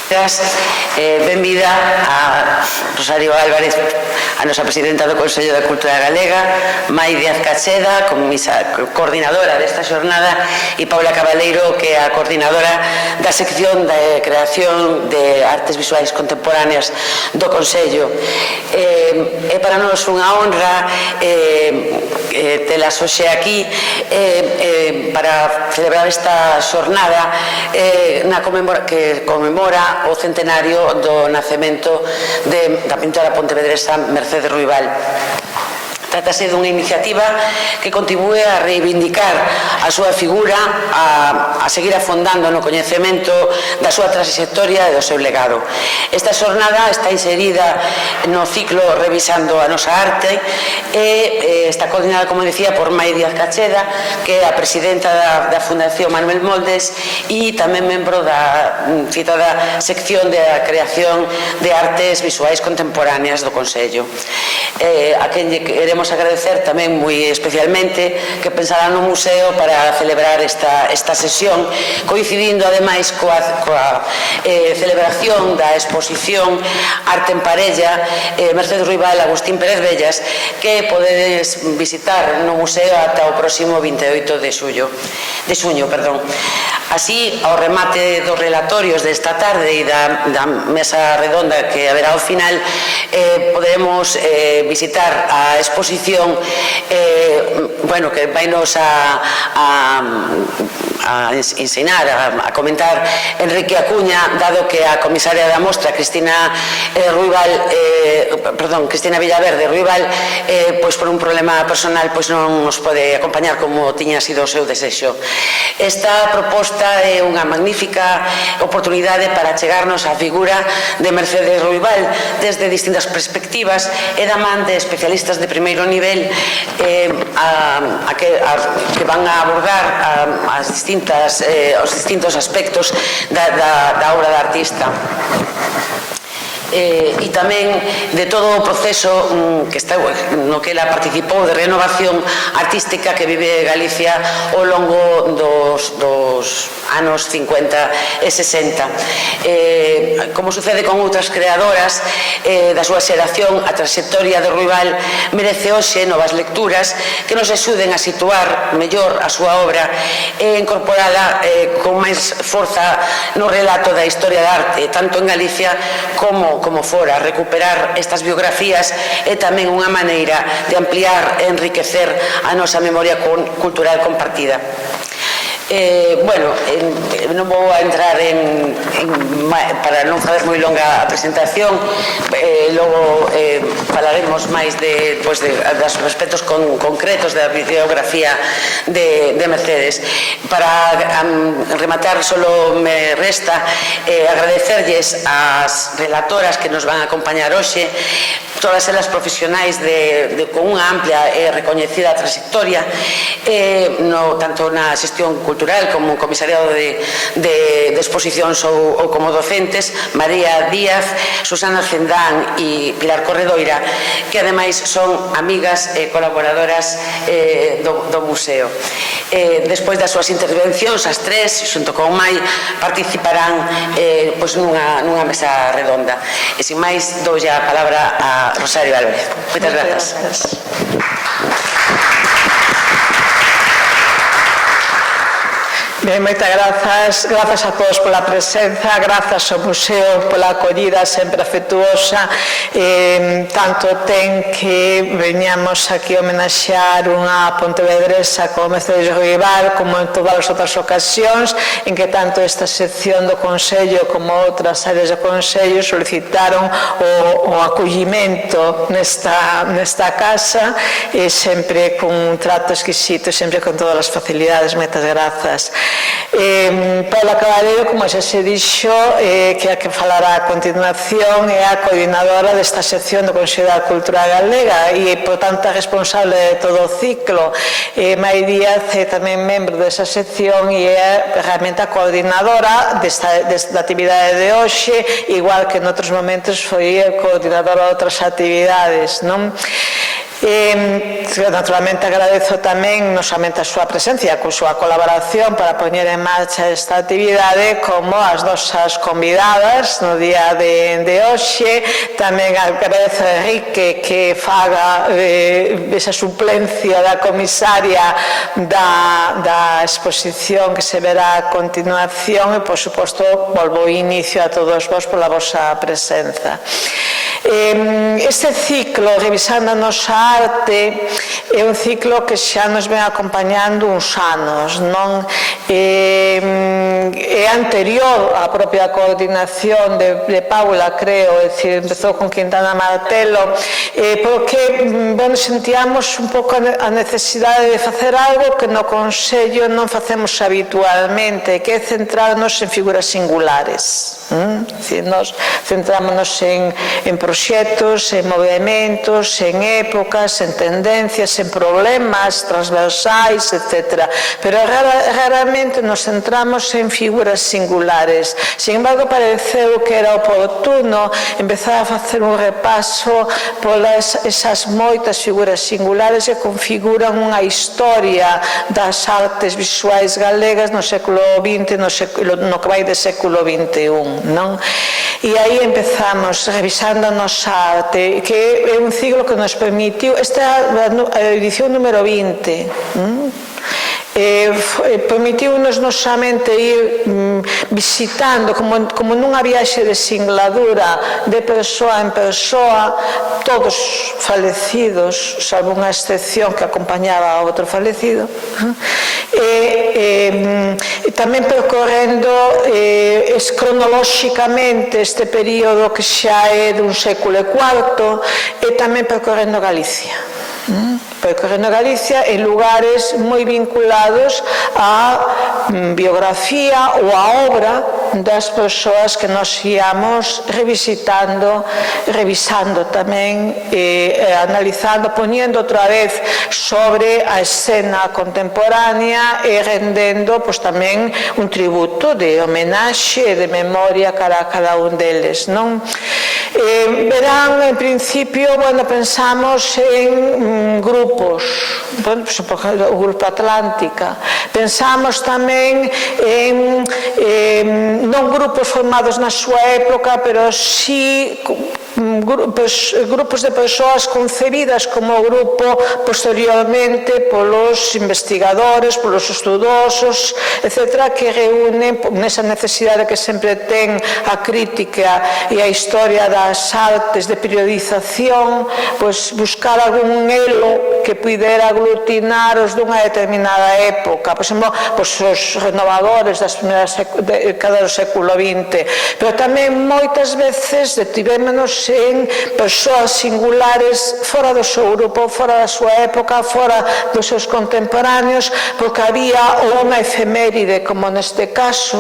Benvida a Rosario Álvarez, a nosa presidenta do Consello da Cultura Galega, Mai Díaz Cacheda, coordinadora desta xornada, e Paula Cabaleiro, que é a coordinadora da sección de creación de artes visuais contemporáneas do Consello. É para nós unha honra telas hoxe aquí para celebrar esta xornada que conmemora o centenario do nacemento da pintora pontevedresa Mercedes Ruibal. Trátase dunha iniciativa que contribúe a reivindicar a súa figura, a seguir afondando no coñecemento da súa trayectoria e do seu legado. Esta xornada está inserida no ciclo Revisando a nosa arte e está coordinada, como decía, por Mai Díaz Cacheda, que é a presidenta da Fundación Manuel Moldes e tamén membro da citada sección de creación de artes visuais contemporáneas do Consello. A quen queremos agradecer tamén moi especialmente que pensara no museo para celebrar esta sesión, coincidindo ademais coa celebración da exposición Arte en Parella Mercedes Ruibal Agustín Pérez Bellas, que podedes visitar no museo ata o próximo 28 de xuño. Así, ao remate dos relatorios desta tarde e da mesa redonda que haberá ao final, poderemos visitar a exposición que vai nos a ensinar, a comentar Enrique Acuña, dado que a comisaria da mostra Cristina Villaverde Ruibal, por un problema personal non nos pode acompañar como tiña sido o seu desexo. Esta proposta é unha magnífica oportunidade para chegarnos á figura de Mercedes Ruibal desde distintas perspectivas e da man de especialistas de primeiro nivel que van a abordar os distintos aspectos da obra da artista. E tamén de todo o proceso no que ela participou de renovación artística que vive Galicia ao longo dos anos 50 e 60. Como sucede con outras creadoras da súa xeración, a trayectoria de Ruibal merece hoxe novas lecturas que nos axuden a situar mellor a súa obra e incorporala con máis forza no relato da historia da arte, tanto en Galicia como fora. Recuperar estas biografías é tamén unha maneira de ampliar e enriquecer a nosa memoria cultural compartida. Non vou a entrar para non fazer moi longa a presentación, logo falaremos máis dos aspectos concretos da biografía de Mercedes. Para rematar, solo me resta agradecerlles ás relatoras que nos van a acompañar hoxe, todas elas profesionais con unha amplia e recoñecida trayectoria, tanto na xestión cultural como comisariado de exposicións ou como docentes, María Díaz, Susana Cendán e Pilar Corredoira, que ademais son amigas e colaboradoras do museo. Despois das súas intervencións, as tres, xunto con Mai, participarán nunha mesa redonda. E sin máis, doulle a palabra a Rosario Álvarez. Moitas grazas. Ben, moitas grazas a todos pola presenza, grazas ao museo pola acollida sempre afectuosa. Tanto ten que veñamos aquí a homenaxear unha pontevedresa como Mercedes Ruibal, como en todas as outras ocasións en que tanto esta sección do Consello como outras áreas do Consello solicitaron o acollimento nesta casa, e sempre con un trato exquisito, sempre con todas as facilidades. Moitas grazas. Paula Cabaleiro, como xa se dixo, que é a que falará a continuación, é a coordinadora desta sección do Consello da Cultura Galega e, por tanto, a responsable de todo o ciclo. Mai Díaz é tamén membro desa sección e é realmente a coordinadora desta actividade de hoxe, igual que noutros momentos foi a coordinadora de outras actividades, non? Naturalmente agradezo tamén non somente a súa presencia, a súa colaboración para poñer en marcha esta actividade, como as nosas convidadas no día de hoxe. Tamén agradezo a Enrique que faga esa suplencia da comisaria da exposición que se verá a continuación e, por suposto, volvo o inicio a todos vos pola vosa presenza. Este ciclo, Revisando a nosa arte, é un ciclo que xa nos ven acompañando uns anos, non? É anterior á propia coordinación de Paula, creo, é dicir, empezou con Quintana Martelo, porque, bueno, sentíamos un pouco a necesidade de facer algo que no Consello non facemos habitualmente, que é centrarnos en figuras singulares. Nos centrámonos en proxectos, en movimentos, en épocas, en tendencias, en problemas transversais, etc. Pero raramente nos centramos en figuras singulares. Sin embargo, pareceu que era oportuno empezar a facer un repaso polas esas moitas figuras singulares que configuran unha historia das artes visuais galegas no século XX, no que vai do século XXI. E aí empezamos revisando a nosa arte, que é un ciclo que nos permitiu, esta é a edición número 20, permitiu-nos non somente ir visitando como nunha viaxe de singladura de persoa en persoa, todos falecidos, salvo unha excepción que acompañaba a outro falecido, e tamén percorrendo cronolóxicamente este período que xa é dun século e cuarto, e tamén percorrendo Galicia en lugares moi vinculados á biografía ou á obra das persoas que nos íamos revisitando, revisando tamén, analizando, poñendo outra vez sobre a escena contemporánea e rendendo tamén un tributo de homenaxe e de memoria cara a cada un deles. Verán, en principio, pensamos en grupos, por exemplo, o Grupo Atlántica. Pensamos tamén en non grupos formados na súa época, pero sí grupos de persoas concebidas como grupo posteriormente polos investigadores, polos estudosos, etc., que reúnen nesa necesidade que sempre ten a crítica e a historia das artes de periodización, buscar algún elo que pudera aglutinar os dunha determinada época, por exemplo, os renovadores das primeiras décadas do século XX, pero tamén moitas veces detivémonos en persoas singulares fora do seu grupo, fora da súa época, fora dos seus contemporáneos, porque había ou unha efeméride, como neste caso,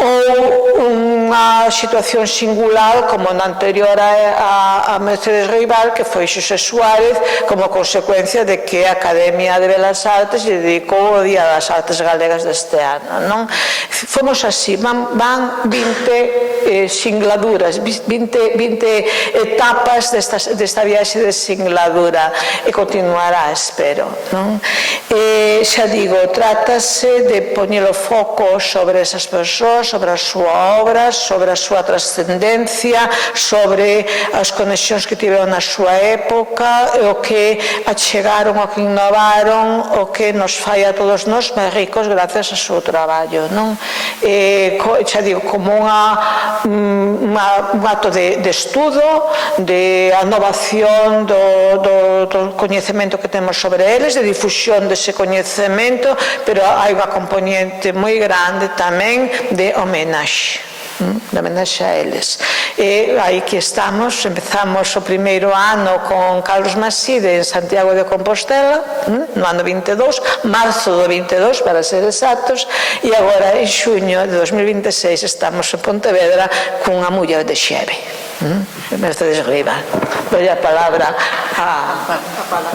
ou unha situación singular, como na anterior a Mercedes Rival, que foi Xosé Suárez, como consecuencia de que a Academia de Belas Artes lle dedicou o Día das Artes Galegas deste ano. Fomos así, van 20 singladuras, 20 etapas desta viaxe de singladura, e continuará, espero. Xa digo, trátase de poñer o foco sobre esas persoas, sobre a súa obra, sobre a súa trascendencia, sobre as conexións que tiveron na súa época, o que achegaron, o que innovaron, o que nos fai a todos nós máis ricos gracias ao seu traballo. Xa digo, como un acto de estudo, de innovación do coñecemento que temos sobre eles, de difusión dese coñecemento, pero hai unha componente moi grande tamén de homenaxe a eles. E aí que estamos, empezamos o primeiro ano con Carlos Maside en Santiago de Compostela, no ano 22, marzo do 22 para ser exactos, e agora en xuño de 2026 estamos en Pontevedra cunha muller de Xeve, Mercedes Rival. Doy a palabra a Paula.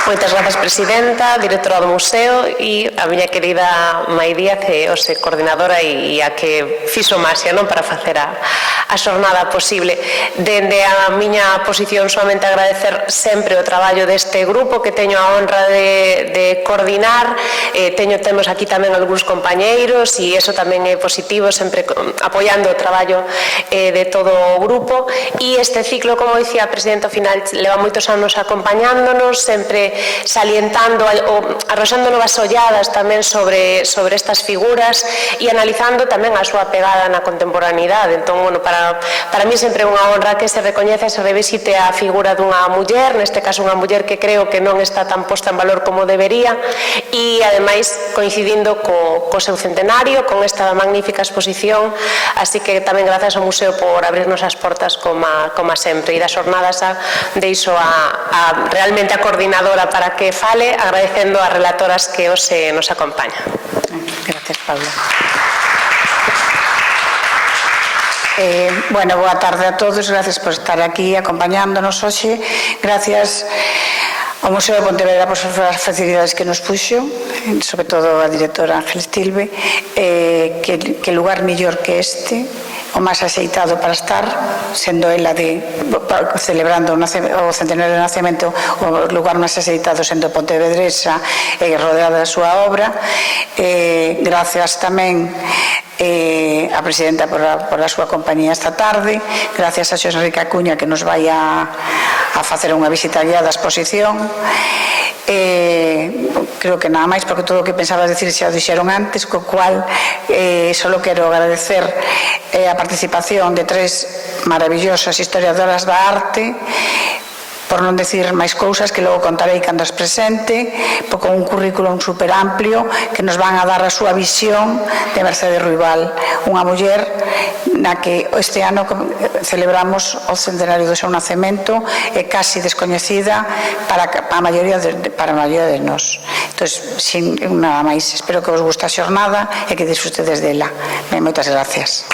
Moitas grazas, presidenta, directora do museo, e a miña querida Mai Díaz, coordinadora e a que fixo máxia para facer a a xornada posible. Dende a miña posición somente agradecer sempre o traballo deste grupo que teño a honra de coordinar. Temos aquí tamén algúns compañeiros e iso tamén é positivo, sempre apoiando o traballo de todo o grupo. E este ciclo, como dicía a presidenta ao final, leva moitos anos acompañándonos, sempre salientando, arroxando novas olladas tamén sobre estas figuras e analizando tamén a súa pegada na contemporaneidade. Entón, para mí sempre é unha honra que se recoñece e se revisite a figura dunha muller, neste caso unha muller que creo que non está tan posta en valor como debería, e ademais coincidindo co seu centenario, con esta magnífica exposición, así que tamén grazas ao Museo por abrirnos as portas como sempre, e das xornadas deixo realmente a coordinadora para que fale, agradecendo as relatoras que hoxe nos acompañan. Gracias, Paula. Bueno, boa tarde a todos, gracias por estar aquí acompañándonos hoxe, gracias ao Museo de Pontevedra por as facilidades que nos puxo, sobre todo a directora Ángel Stilbe, que lugar mellor que este, o máis axeitado para estar, sendo ela celebrando o centenario de nacemento, o lugar máis axeitado sendo pontevedresa e rodeada da súa obra. Gracias tamén a presidenta por a súa compañía esta tarde, gracias a Xosé Enrique Acuña que nos vai a facer unha visita guiada á exposición. Creo que nada máis, porque todo o que pensaba decir xa o dixeron antes, co cual só quero agradecer a participación de tres maravillosas historiadoras da arte, por non decir máis cousas que logo contarei cando as presente, con un currículum super amplio que nos van a dar a súa visión de Mercedes Ruibal, unha muller na que este ano celebramos o centenario do seu nacemento, é casi descoñecida para a maioría de nós. Entón, sin nada máis, espero que vos guste a xornada e que disfrutedes dela. Moitas gracias.